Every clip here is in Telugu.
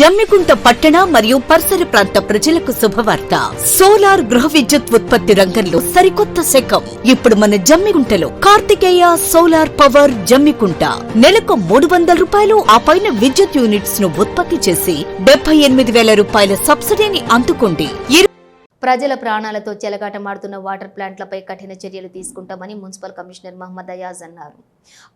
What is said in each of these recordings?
జమ్మికుంట పట్టణ మరియు పరిసర ప్రాంత ప్రజలకు శుభవార్త. సోలార్ గృహ విద్యుత్ ఉత్పత్తి రంగంలో సరికొత్త శకం. ఇప్పుడు మన జమ్మికుంటలో కార్తికేయ సోలార్ పవర్ జమ్మికుంట నెలకు 300 రూపాయలు ఆ పైన విద్యుత్ యూనిట్స్ ను ఉత్పత్తి చేసి 78,000 రూపాయల సబ్సిడీని అందుకోండి. ప్రజల ప్రాణాలతో చెలగాటమాడుతున్న వాటర్ ప్లాంట్లపై కఠిన చర్యలు తీసుకుంటామని మున్సిపల్ కమిషనర్ మహమ్మద్ అయాజ్ అన్నారు.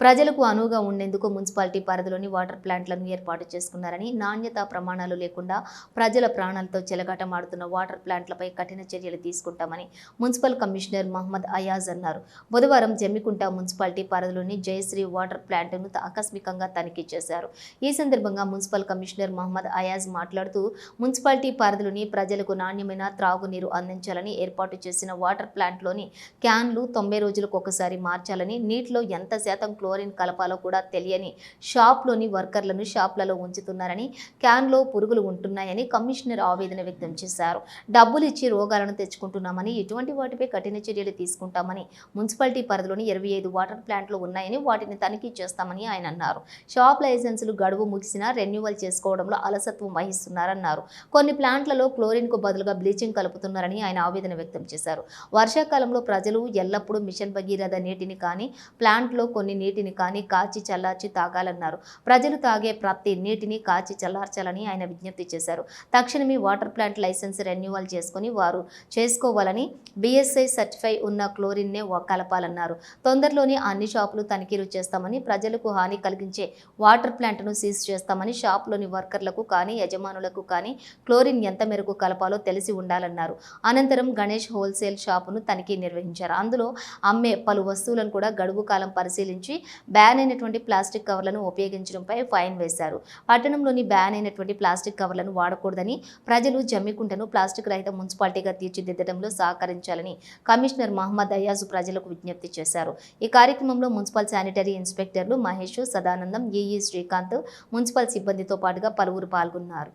ప్రజలకు అనువుగా ఉండేందుకు మున్సిపాలిటీ పరిధిలోని వాటర్ ప్లాంట్లను ఏర్పాటు చేసుకున్నారని, నాణ్యతా ప్రమాణాలు లేకుండా ప్రజల ప్రాణాలతో చెలగాటమాడుతున్న వాటర్ ప్లాంట్లపై కఠిన చర్యలు తీసుకుంటామని మున్సిపల్ కమిషనర్ మహమ్మద్ అయాజ్ అన్నారు. బుధవారం జమ్మికుంట మున్సిపాలిటీ పరిధిలోని జయశ్రీ వాటర్ ప్లాంట్ను ఆకస్మికంగా తనిఖీ చేశారు. ఈ సందర్భంగా మున్సిపల్ కమిషనర్ మహమ్మద్ అయాజ్ మాట్లాడుతూ, మున్సిపాలిటీ పరిధిలోని ప్రజలకు నాణ్యమైన త్రాగునీరు అందించాలని ఏర్పాటు చేసిన వాటర్ ప్లాంట్లోని క్యాన్లు 90 రోజులకు ఒకసారి మార్చాలని, నీటిలో ఎంత శాతం క్లోరిన్ కలపాలో కూడా తెలియని షాప్లోని వర్కర్లను షాప్లలో ఉంచుతున్నారని, క్యాన్లో పురుగులు ఉంటున్నాయని కమిషనర్ ఆవేదన వ్యక్తం చేశారు. డబ్బులు ఇచ్చి రోగాలను తెచ్చుకుంటున్నామని, ఇటువంటి వాటిపై కఠిన చర్యలు తీసుకుంటామని, మున్సిపాలిటీ పరిధిలోని 25 వాటర్ ప్లాంట్లు ఉన్నాయని వాటిని తనిఖీ చేస్తామని ఆయన అన్నారు. షాప్ లైసెన్సులు గడువు ముగిసినా రెన్యువల్ చేసుకోవడంలో అలసత్వం వహిస్తున్నారన్నారు. కొన్ని ప్లాంట్లలో క్లోరిన్ కు బదులుగా బ్లీచింగ్ కలుపుతున్నారని ఆయన ఆవేదన వ్యక్తం చేశారు. వర్షాకాలంలో ప్రజలు ఎల్లప్పుడూ మిషన్ భగీరథ నీటిని కానీ, ప్లాంట్లో కొన్ని నీటిని కానీ కాచి చల్లార్చి తాగాలన్నారు. ప్రజలు తాగే ప్రతి నీటిని కాచి చల్లార్చాలని ఆయన విజ్ఞప్తి చేశారు. తక్షణమే వాటర్ ప్లాంట్ లైసెన్స్ రెన్యువల్ చేసుకుని వారు చేసుకోవాలని, BSI సర్టిఫై ఉన్న క్లోరిన్నే కలపాలన్నారు. తొందరలోనే అన్ని షాపులు తనిఖీలు చేస్తామని, ప్రజలకు హాని కలిగించే వాటర్ ప్లాంట్ను సీజ్ చేస్తామని, షాప్లోని వర్కర్లకు కానీ యజమానులకు కానీ క్లోరిన్ ఎంత మేరకు కలపాలో తెలిసి ఉండాలన్నారు. అనంతరం గణేష్ హోల్సేల్ షాపును తనిఖీ నిర్వహించారు. అందులో అమ్మే పలు వస్తువులను కూడా గడువు కాలం పరిశీలించి బ్యాన్ అయినటువంటి ప్లాస్టిక్ కవర్లను ఉపయోగించడంపై ఫైన్ వేశారు. పట్టణంలోని బ్యాన్ అయినటువంటి ప్లాస్టిక్ కవర్లను వాడకూడదని, ప్రజలు జమ్మికుంటను ప్లాస్టిక్ రహిత మున్సిపాలిటీగా తీర్చిదిద్దడంలో సహకరించాలని కమిషనర్ మహమ్మద్ అయాజ్ ప్రజలకు విజ్ఞప్తి చేశారు. ఈ కార్యక్రమంలో మున్సిపల్ శానిటరీ ఇన్స్పెక్టర్లు మహేష్, సదానందం, EE శ్రీకాంత్, మున్సిపల్ సిబ్బందితో పాటుగా పలువురు పాల్గొన్నారు.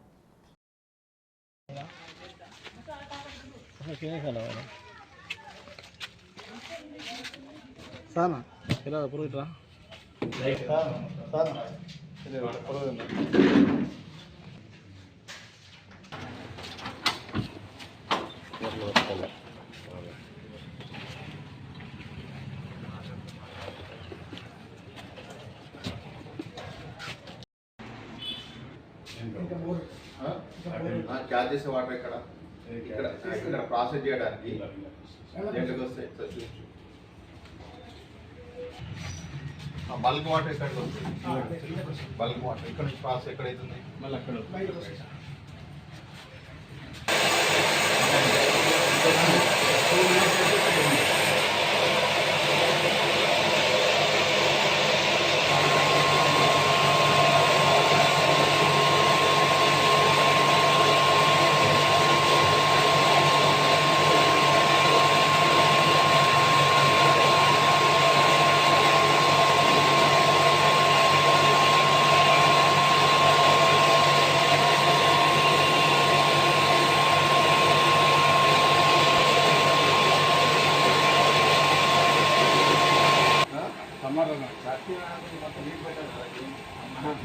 sana kira puru itra sana kira puru charge చేసే వాటర్ ఇక్కడ ఇక్కడ ప్రాసెస్ చేయడానికి దేంట్లోకి వస్తాయి బల్క్ వాటర్ ఎక్కడికి వస్తుంది? బల్క్ వాటర్ ఇక్కడ నుంచి ప్రాసెస్ ఎక్కడైతుంది? మళ్ళీ అక్కడ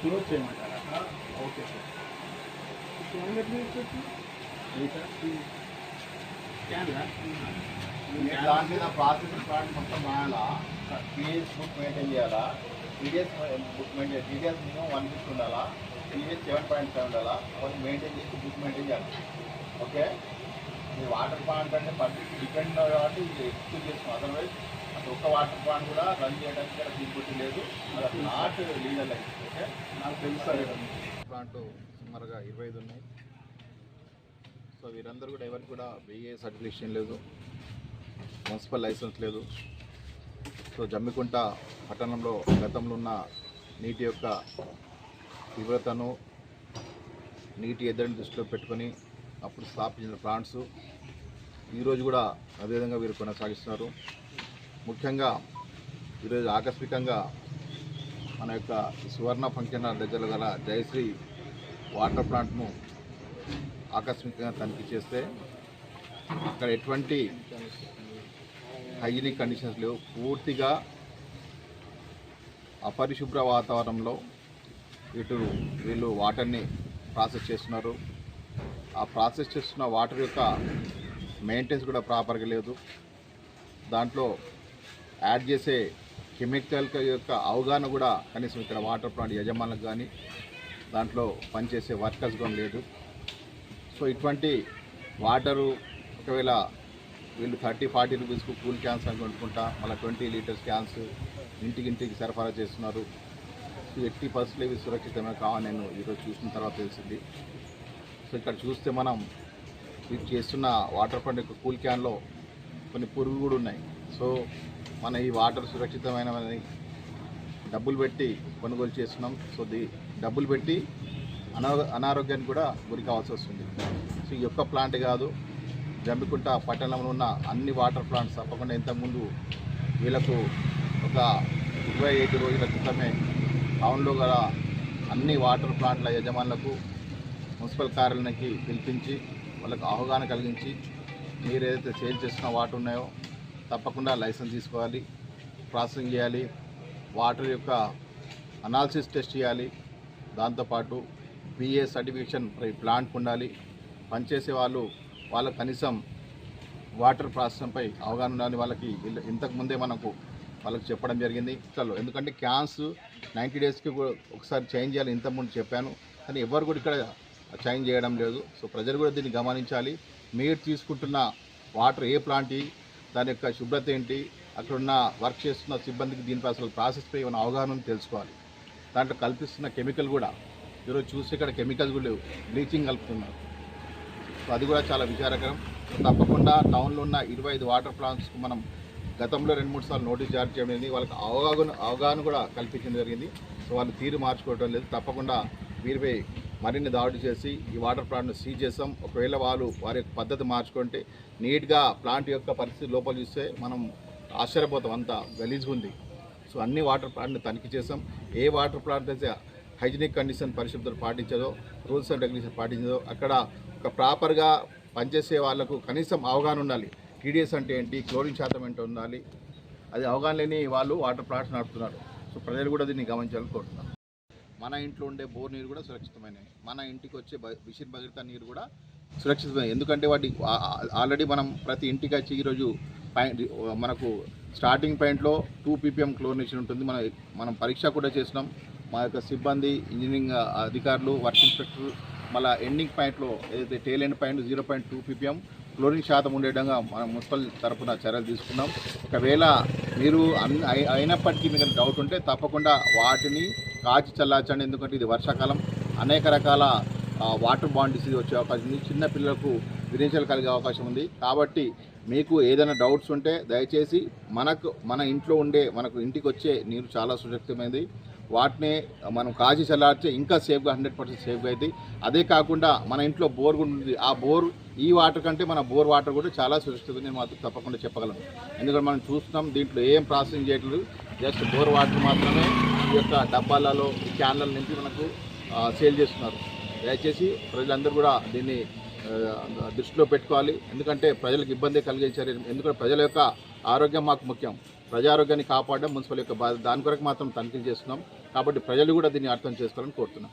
క్లోజ్ చేయమంటారా? Okay sir. దాని మీద ప్రాసెస్ ప్లాంట్ మొత్తం రాయాలా, TDS బుక్ మెయింటైన్ చేయాలా, TDS book maintain, TDS minimum 150 ఉండాలా, TDS 7.5 ఉండాలా, అవన్నీ మెయింటైన్ చేసి బుక్ మెయింటైన్ చేయాలి. ఓకే, మీ వాటర్ ప్లాంట్ అంటే పబ్లిక్ డిపెండ్ కాబట్టి ఇది ఎక్స్క్యూజ్ చేసుకో. అదర్వైజ్ అసలు ఒక్క వాటర్ ప్లాంట్ కూడా రన్ చేయడానికి ఇక్కడ తీసుకొచ్చి లేదు, అది నాట్ లీగల్ లైఫ్. ఓకే, నాకు తెలుసు ప్లాంట్ సుమారుగా 25 ఉన్నాయి. సో వీరందరూ కూడా ఎవరికి కూడా BA సర్టిఫికేషన్ లేదు, మున్సిపల్ లైసెన్స్ లేదు. సో జమ్మికుంట పట్టణంలో గతంలో ఉన్న నీటి యొక్క తీవ్రతను, నీటి ఎద్దడిని దృష్టిలో పెట్టుకొని అప్పుడు స్థాపించిన ప్లాంట్స్ ఈరోజు కూడా అదేవిధంగా వీరు కొనసాగిస్తున్నారు. ముఖ్యంగా ఈరోజు ఆకస్మికంగా మన యొక్క సువర్ణ ఫంక్షన్ హాల్ దగ్గర గల జయశ్రీ వాటర్ ప్లాంట్ను ఆకస్మికంగా తనిఖీ చేస్తే అక్కడ ఎటువంటి హైజీనిక్ కండిషన్స్ లేవు. పూర్తిగా అపరిశుభ్ర వాతావరణంలో ఇటు వీళ్ళు వాటర్ని ప్రాసెస్ చేస్తున్నారు. ఆ ప్రాసెస్ చేస్తున్న వాటర్ యొక్క మెయింటెనెన్స్ కూడా ప్రాపర్గా లేదు. దాంట్లో యాడ్ చేసే కెమికల్ యొక్క అవగాహన కూడా కనీసం ఇక్కడ వాటర్ ప్లాంట్ యజమానులకు కానీ దాంట్లో పనిచేసే వర్కర్స్ కూడా లేదు. సో ఇటువంటి వాటరు ఒకవేళ వీళ్ళు 30-40 రూపీస్కు కూల్ క్యాన్స్ అని కొనుక్కుంటా మళ్ళీ 20 లీటర్స్ క్యాన్స్ ఇంటికి సరఫరా చేస్తున్నారు. సో 80% ఇవి సురక్షితమే కావాలి నేను ఈరోజు చూసిన తర్వాత తెలిసింది. సో ఇక్కడ చూస్తే మనం ఇది చేస్తున్న వాటర్ ప్లాంట్ యొక్క కూల్ క్యాన్లో కొన్ని పురుగులు కూడా ఉన్నాయి. సో మన ఈ వాటర్ సురక్షితమైనవని డబ్బులు పెట్టి కొనుగోలు చేస్తున్నాం. సో డబ్బులు పెట్టి అనారోగ్యానికి కూడా గురి కావాల్సి వస్తుంది. సో ఈ యొక్క ప్లాంట్ కాదు, జమ్మికుంట పట్టణంలో ఉన్న అన్ని వాటర్ ప్లాంట్స్ తప్పకుండా ఇంతకుముందు వీళ్ళకు ఒక 25 రోజుల క్రితమే టౌన్లో గల అన్ని వాటర్ ప్లాంట్ల యజమానులకు మున్సిపల్ కార్యాలయానికి పిలిపించి వాళ్ళకు అవగాహన కలిగించి మీరు ఏదైతే సేల్ చేస్తున్న వాటర్ ఉన్నాయో తప్పకుండా లైసెన్స్ తీసుకోవాలి, ప్రాసెసింగ్ చేయాలి, వాటర్ యొక్క అనాలిసిస్ టెస్ట్ చేయాలి. దాంతోపాటు పిఏ సర్టిఫికేషన్ ప్లాంట్ ఉండాలి. పనిచేసే వాళ్ళకు కనీసం వాటర్ ప్రాసెసింగ్పై అవగాహన ఉండాలి. వాళ్ళకి ఇంతకుముందే వాళ్ళకి చెప్పడం జరిగింది. ఎందుకంటే క్యాన్స్ 90 డేస్కి ఒకసారి చేంజ్ చేయాలి ఇంతకుముందు చెప్పాను, కానీ ఎవరు కూడా ఇక్కడ చేంజ్ చేయడం లేదు. సో ప్రజలు కూడా దీన్ని గమనించాలి. మీరు తీసుకుంటున్న వాటర్ ఏ ప్లాంట్, దాని యొక్క శుభ్రత ఏంటి, అక్కడున్న వర్క్ చేస్తున్న సిబ్బందికి దీనిపై అసలు ప్రాసెస్పై ఏమైనా అవగాహన తెలుసుకోవాలి. దాంట్లో కల్పిస్తున్న కెమికల్ కూడా ఈరోజు చూసి ఇక్కడ కెమికల్స్ కూడా లేవు, బ్లీచింగ్ కలుపుతున్నారు. సో అది కూడా చాలా విచారకరం. తప్పకుండా టౌన్లో ఉన్న 25 వాటర్ ప్లాంట్స్కు మనం గతంలో 2-3 సార్లు నోటీస్ జారీ చేయడం జరిగింది. వాళ్ళకి అవగాహన కూడా కల్పించడం జరిగింది. సో వాళ్ళు తీరు మార్చుకోవడం లేదు. తప్పకుండా వీరిపై మరిన్ని దాడులు చేసి ఈ వాటర్ ప్లాంట్ను సీజ్ చేస్తాం. ఒకవేళ వారి యొక్క పద్ధతి మార్చుకుంటే నీట్గా ప్లాంట్ యొక్క పరిస్థితి లోపల చూస్తే మనం ఆశ్చర్యపోతాం, అంతా గలీజ్గా ఉంది. సో అన్ని వాటర్ ప్లాంట్ని తనిఖీ చేస్తాం. ఏ వాటర్ ప్లాంట్ అయితే హైజీనిక్ కండిషన్ పరిశుభ్రత పాటించదో, రూల్స్ అండ్ రెగ్యులేషన్ పాటించదో అక్కడ ఒక ప్రాపర్గా పనిచేసే వాళ్ళకు కనీసం అవగాహన ఉండాలి. టీడీఎస్ అంటే ఏంటి, క్లోరిన్ శాతం ఏంటో ఉండాలి. అది అవగాహన లేని వాళ్ళు వాటర్ ప్లాంట్స్ నడుపుతున్నారు. సో ప్రజలు కూడా దీన్ని గమనించాలని కోరుతున్నారు. మన ఇంట్లో ఉండే బోర్ నీరు కూడా సురక్షితమైనవి, మన ఇంటికి వచ్చే మిషన్ భగీరథ నీరు కూడా సురక్షితమైనవి. ఎందుకంటే వాటి ఆల్రెడీ మనం ప్రతి ఇంటికి వచ్చి ఈరోజు మనకు స్టార్టింగ్ పాయింట్లో 2 ppm క్లోరినేషన్ ఉంటుంది. మనం పరీక్ష కూడా చేసినాం. మా యొక్క సిబ్బంది, ఇంజనీరింగ్ అధికారులు, వర్క్ ఇన్స్పెక్టర్, మళ్ళీ ఎండింగ్ పాయింట్లో ఏదైతే టేల్ ఎండ్ పాయింట్ 0.2 ppm క్లోరిన్ శాతం ఉండే విధంగా మనం మున్సిపల్ తరఫున చర్యలు తీసుకున్నాం. ఒకవేళ మీరు అయినప్పటికీ మీకు డౌట్ ఉంటే తప్పకుండా వాటిని కాచి చల్లార్చండి. ఎందుకంటే ఇది వర్షాకాలం, అనేక రకాల వాటర్ బాండ్ డిసీజ్ వచ్చే అవకాశం ఉంది, చిన్న పిల్లలకు విరేచలు కలిగే అవకాశం ఉంది. కాబట్టి మీకు ఏదైనా డౌట్స్ ఉంటే దయచేసి మన ఇంట్లో ఉండే మనకు ఇంటికి వచ్చే నీరు చాలా సురక్షితమైనది. వాటిని మనం కాచి చల్లార్చే ఇంకా సేఫ్గా 100% సేఫ్గా అవుతుంది. అదే కాకుండా మన ఇంట్లో బోర్ కూడా ఉంది. ఆ బోర్ ఈ వాటర్ కంటే మన బోర్ వాటర్ కూడా చాలా సురక్షితంగా నేను మాత్రం తప్పకుండా చెప్పగలను. ఎందుకంటే మనం చూస్తున్నాం దీంట్లో ఏం ప్రాసెసింగ్ చేయట్లేదు, జస్ట్ బోర్ వాటర్ మాత్రమే ఈ యొక్క డబ్బాలలో, ఈ క్యాన్లలో నింపి మనకు సేల్ చేస్తున్నారు. దయచేసి ప్రజలందరూ కూడా దీన్ని దృష్టిలో పెట్టుకోవాలి. ఎందుకంటే ప్రజలకు ఇబ్బంది కలిగించారు. ఎందుకంటే ప్రజల యొక్క ఆరోగ్యం మాకు ముఖ్యం. ప్రజారోగ్యాన్ని కాపాడడం మున్సిపల్ యొక్క బాధ్యత. దాని కొరకు మాత్రం తనిఖీలు చేస్తున్నాం. కాబట్టి ప్రజలు కూడా దీన్ని అర్థం చేసుకోవాలని కోరుతున్నాం.